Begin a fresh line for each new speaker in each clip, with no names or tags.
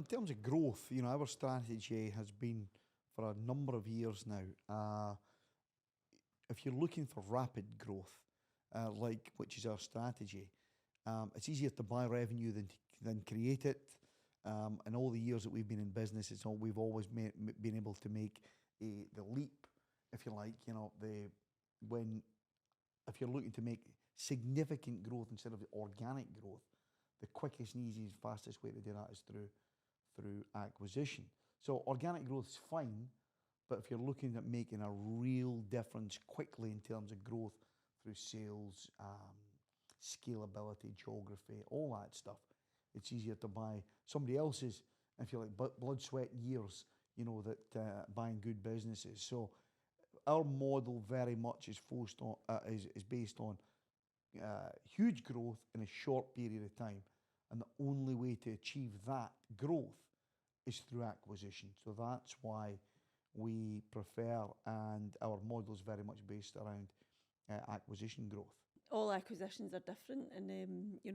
terms of growth, our strategy has been for a number of years now. If you're looking for rapid growth, which is our strategy, it's easier to buy revenue than create it. In all the years that we've been in business, we've always been able to make the leap, if you like. If you're looking to make significant growth instead of organic growth, the quickest and easiest, fastest way to do that is through acquisition. So organic growth is fine, but if you're looking at making a real difference quickly in terms of growth through sales, scalability, geography, all that stuff, it's easier to buy somebody else's, if you like, blood, sweat, and years, buying good businesses. So our model very much is based on huge growth in a short period of time. And the only way to achieve that growth is through acquisition. So that's why we prefer, and our model is very much based around acquisition growth.
All acquisitions are different, and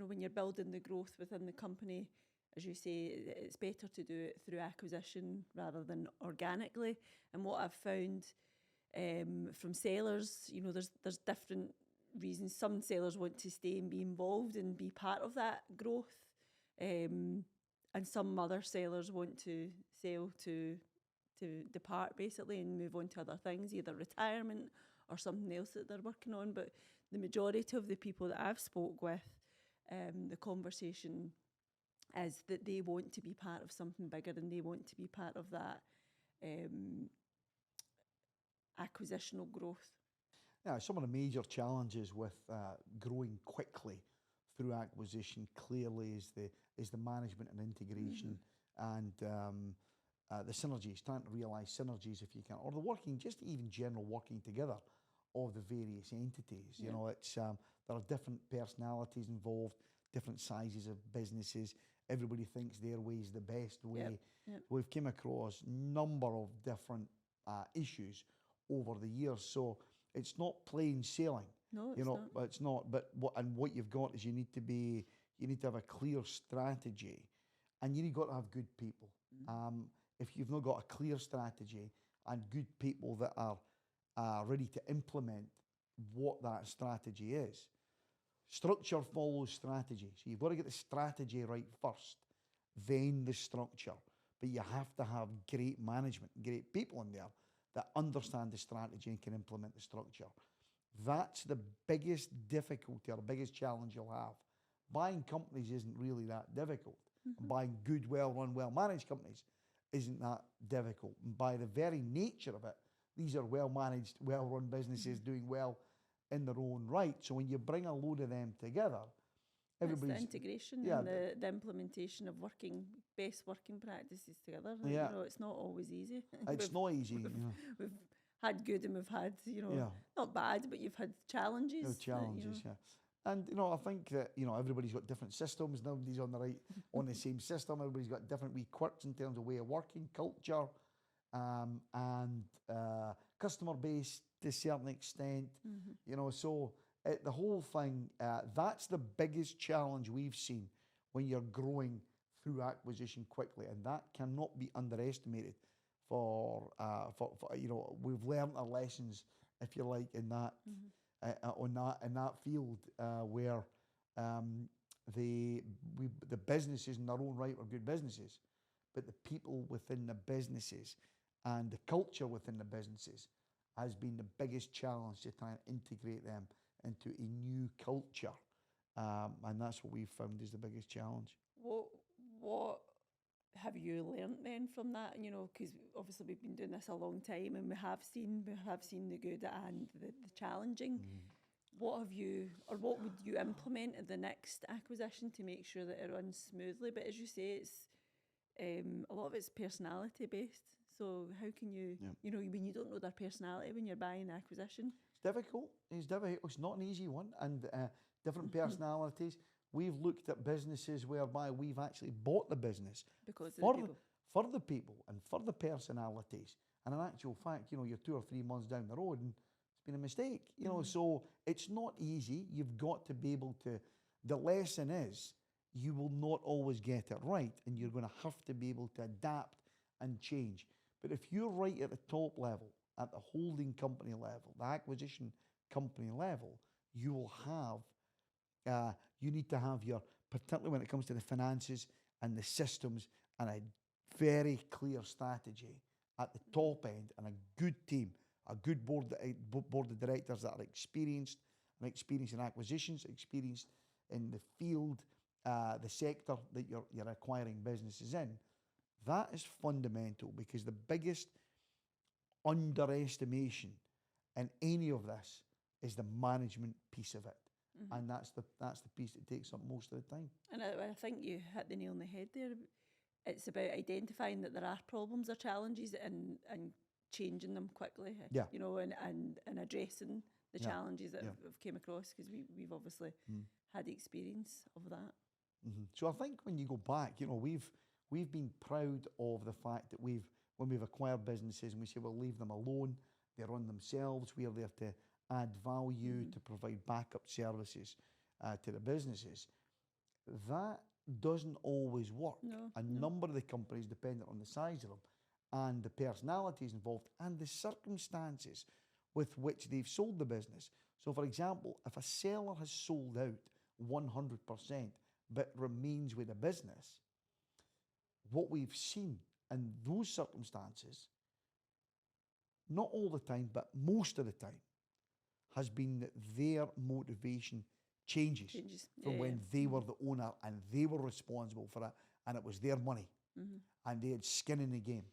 when you're building the growth within the company, as you say, it's better to do it through acquisition rather than organically. And what I've found from sellers, there's different reasons. Some sellers want to stay and be involved and be part of that growth, and some other sellers want to sell to depart basically and move on to other things, either retirement or something else that they're working on. But the majority of the people that I've spoke with, the conversation is that they want to be part of something bigger, and they want to be part of that acquisitional growth.
Yeah, some of the major challenges with growing quickly through acquisition clearly is the management and integration, and the synergies, trying to realise synergies if you can, or the working, just even general working together of the various entities. It's there are different personalities involved, different sizes of businesses. Everybody thinks their way is the best way.
Yep.
We've come across a number of different issues over the years, so it's not plain sailing.
No, it's not.
It's not. But what you've got is you need to have a clear strategy, and you've got to have good people. If you've not got a clear strategy and good people that are ready to implement what that strategy is, structure follows strategy. So you've got to get the strategy right first, then the structure. But you have to have great management, great people in there that understand the strategy and can implement the structure. That's the biggest difficulty or biggest challenge you'll have. Buying companies isn't really that difficult. Buying good, well-run, well-managed companies isn't that difficult. And by the very nature of it, these are well-managed, well-run businesses doing well in their own right. So when you bring a load of them together, everybody's...
It's the integration and the implementation of best working practices together.
Yeah.
It's not always easy.
It's not easy.
We've had good and we've had, not bad, but you've had challenges.
No challenges, yeah. And, I think that, everybody's got different systems. Nobody's on the same system. Everybody's got different wee quirks in terms of way of working, culture, and customer base to a certain extent. So the whole thing, that's the biggest challenge we've seen when you're growing through acquisition quickly. And that cannot be underestimated for we've learned our lessons, if you like, in that, in that field where the businesses in their own right are good businesses, but the people within the businesses and the culture within the businesses has been the biggest challenge to try and integrate them into a new culture, and that's what we've found is the biggest challenge.
What have you learnt then from that? Because obviously we've been doing this a long time, and we have seen the good and the challenging. What would you implement at the next acquisition to make sure that it runs smoothly? But as you say, it's a lot of it's personality based. So how can you, when you don't know their personality when you're buying an acquisition?
It's difficult. It's not an easy one, and different personalities. We've looked at businesses whereby we've actually bought the business
because
for the people and for the personalities. And in actual fact, you're 2 or 3 months down the road and it's been a mistake. So it's not easy. You've got to be able to. The lesson is you will not always get it right, and you're going to have to be able to adapt and change. But if you're right at the top level, at the holding company level, the acquisition company level, you will you need to have particularly when it comes to the finances and the systems, and a very clear strategy at the top end, and a good team, a good board of directors that are experienced in acquisitions, experienced in the field, the sector that you're acquiring businesses in. That is fundamental, because the biggest underestimation in any of this is the management piece of it. And that's the piece that takes up most of the time.
And I think you hit the nail on the head there. It's about identifying that there are problems or challenges, and changing them quickly.
Yeah.
You know, and addressing the
Yeah.
challenges that
Yeah.
have came across, because we've obviously had experience of that.
So I think when you go back, we've been proud of the fact that when we've acquired businesses and we say we'll leave them alone, they run themselves, we're there to add value, to provide backup services to the businesses. That doesn't always work.
No,
A number of the companies, depending on the size of them and the personalities involved and the circumstances with which they've sold the business. So, for example, if a seller has sold out 100% but remains with a business, what we've seen in those circumstances, not all the time, but most of the time, has been that their motivation changes from when they were the owner and they were responsible for it, and it was their money, and they had skin in the game.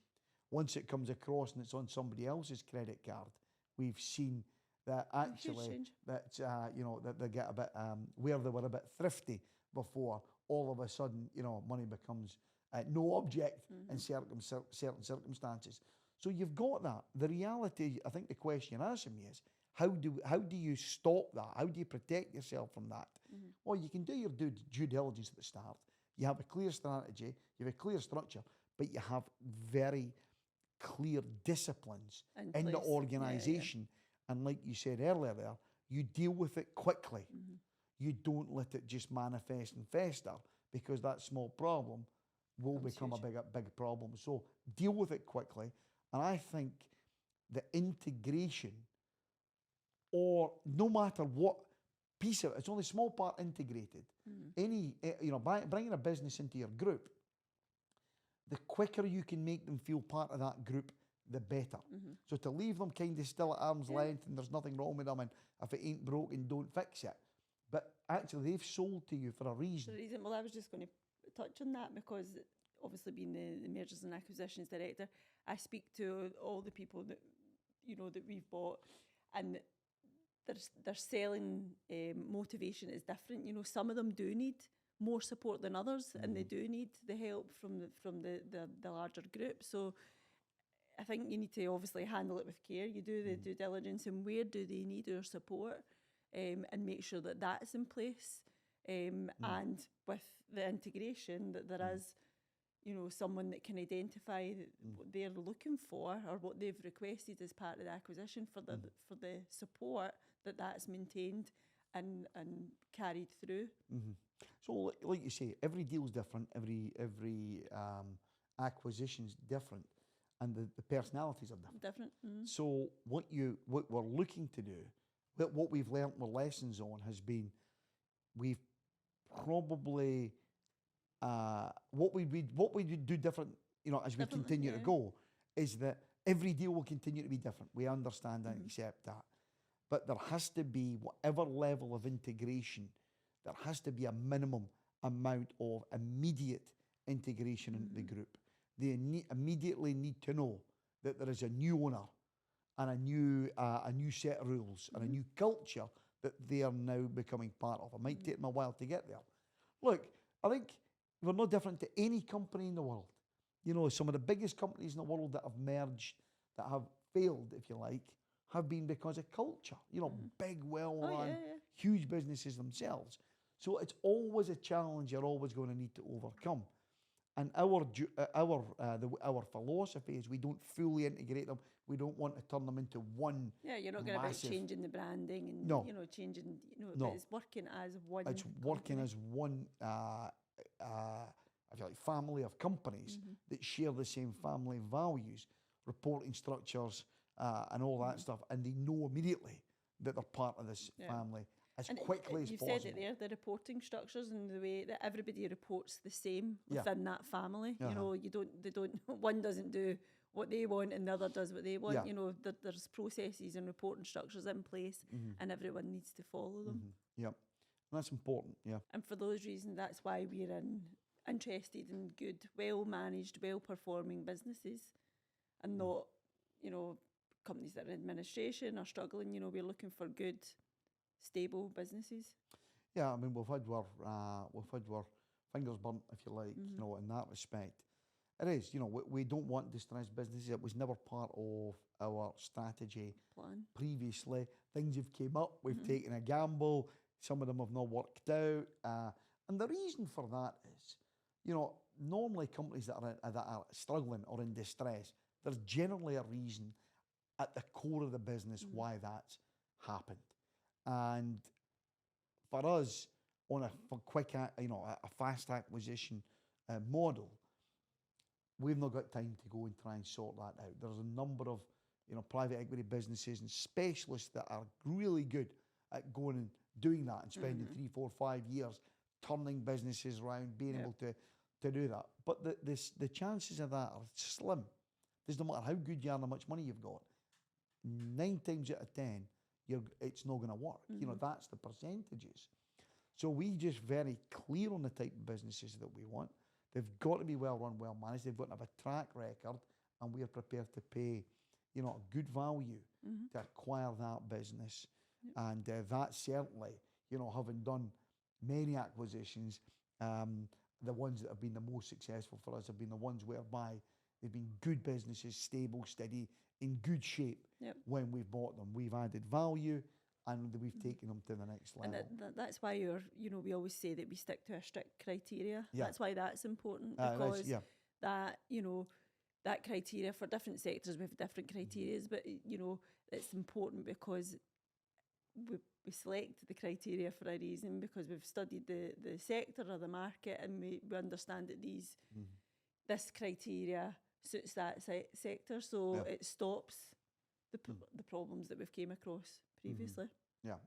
Once it comes across and it's on somebody else's credit card, we've seen that actually that that they get a bit where they were a bit thrifty before, all of a sudden money becomes no object in certain circumstances. So you've got that. The reality, I think the question you're asking me is, how do you stop that? How do you protect yourself from that? Well, you can do your due diligence at the start. You have a clear strategy, you have a clear structure, but you have very clear disciplines in the organisation. And like you said earlier there, you deal with it quickly. You don't let it just manifest and fester, because that small problem will become a big problem. So deal with it quickly. And I think the integration, or no matter what piece of it, it's only a small part integrated. Bringing a business into your group, the quicker you can make them feel part of that group, the better. So to leave them kind of still at arm's length and there's nothing wrong with them, and if it ain't broken, don't fix it. But actually, they've sold to you for a reason.
Well, I was just going to touch on that, because obviously being the mergers and acquisitions director, I speak to all the people that that we've bought, and their selling motivation is different. Some of them do need more support than others, and they do need the help from the larger group. So I think you need to obviously handle it with care. You do the due diligence, and where do they need our support, and make sure that that's in place. And with the integration, that there is someone that can identify what they're looking for, or what they've requested as part of the acquisition, for the support that's maintained and carried through.
So, like you say, every deal's different. Every acquisition's different, and the personalities are different. So, what we're looking to do, what we've learnt our lessons on, has been, we've probably what we do different, as we continue to go, is that every deal will continue to be different. We understand and accept that. But there has to be, whatever level of integration, there has to be a minimum amount of immediate integration into the group. They immediately need to know that there is a new owner and a new set of rules and a new culture that they are now becoming part of. It might take them a while to get there. Look, I think we're no different to any company in the world. Some of the biggest companies in the world that have merged, that have failed, if you like, have been because of culture. Big, well-run, huge businesses themselves. So it's always a challenge you're always going to need to overcome. And our philosophy is, we don't fully integrate them. We don't want to turn them into one.
Yeah, you're not going to be changing the branding and changing.
No.
But it's working as one.
It's working as one if you like, family of companies that share the same family values, reporting structures, and all that stuff, and they know immediately that they're part of this family as quickly as
you've
possible.
said it there, the reporting structures and the way that everybody reports the same within that family. You know, they don't, one doesn't do what they want and the other does what they want. You know, there's processes and reporting structures in place, and everyone needs to follow them.
Yep, that's important. Yeah,
and for those reasons, that's why we're interested in good, well-managed, well-performing businesses, and not, you know, companies that are in administration or struggling. You know, we're looking for good, stable businesses.
Yeah, I mean, we've had our fingers burnt, if you like, you know, in that respect. It is, you know, we don't want distressed businesses. It was never part of our strategy
Plan.
previously. Things have came up, we've taken a gamble, some of them have not worked out. And the reason for that is, you know, normally companies that are struggling or in distress, there's generally a reason at the core of the business why that's happened. And for us, on a fast acquisition model, we've not got time to go and try and sort that out. There's a number of, you know, private equity businesses and specialists that are really good at going and doing that and spending 3, 4, 5 years turning businesses around, being able to do that. But the chances of that are slim. Doesn't matter how good you are and how much money you've got. 9 times out of 10, it's not going to work. You know, that's the percentages. So we just very clear on the type of businesses that we want. They've got to be well run, well managed. They've got to have a track record, and we are prepared to pay, you know, a good value to acquire that business. And that certainly, you know, having done many acquisitions, the ones that have been the most successful for us have been the ones whereby they've been good businesses, stable, steady, in good shape. When we've bought them, we've added value, and we've taken them to the next level.
And that's why we always say that we stick to a strict criteria. That's why that's important, because that, you know, that criteria for different sectors, we have different criteria, but, you know, it's important because we select the criteria for a reason, because we've studied the sector or the market, and we understand that this criteria suits that sector, so it stops the problems that we've came across previously.
Yeah,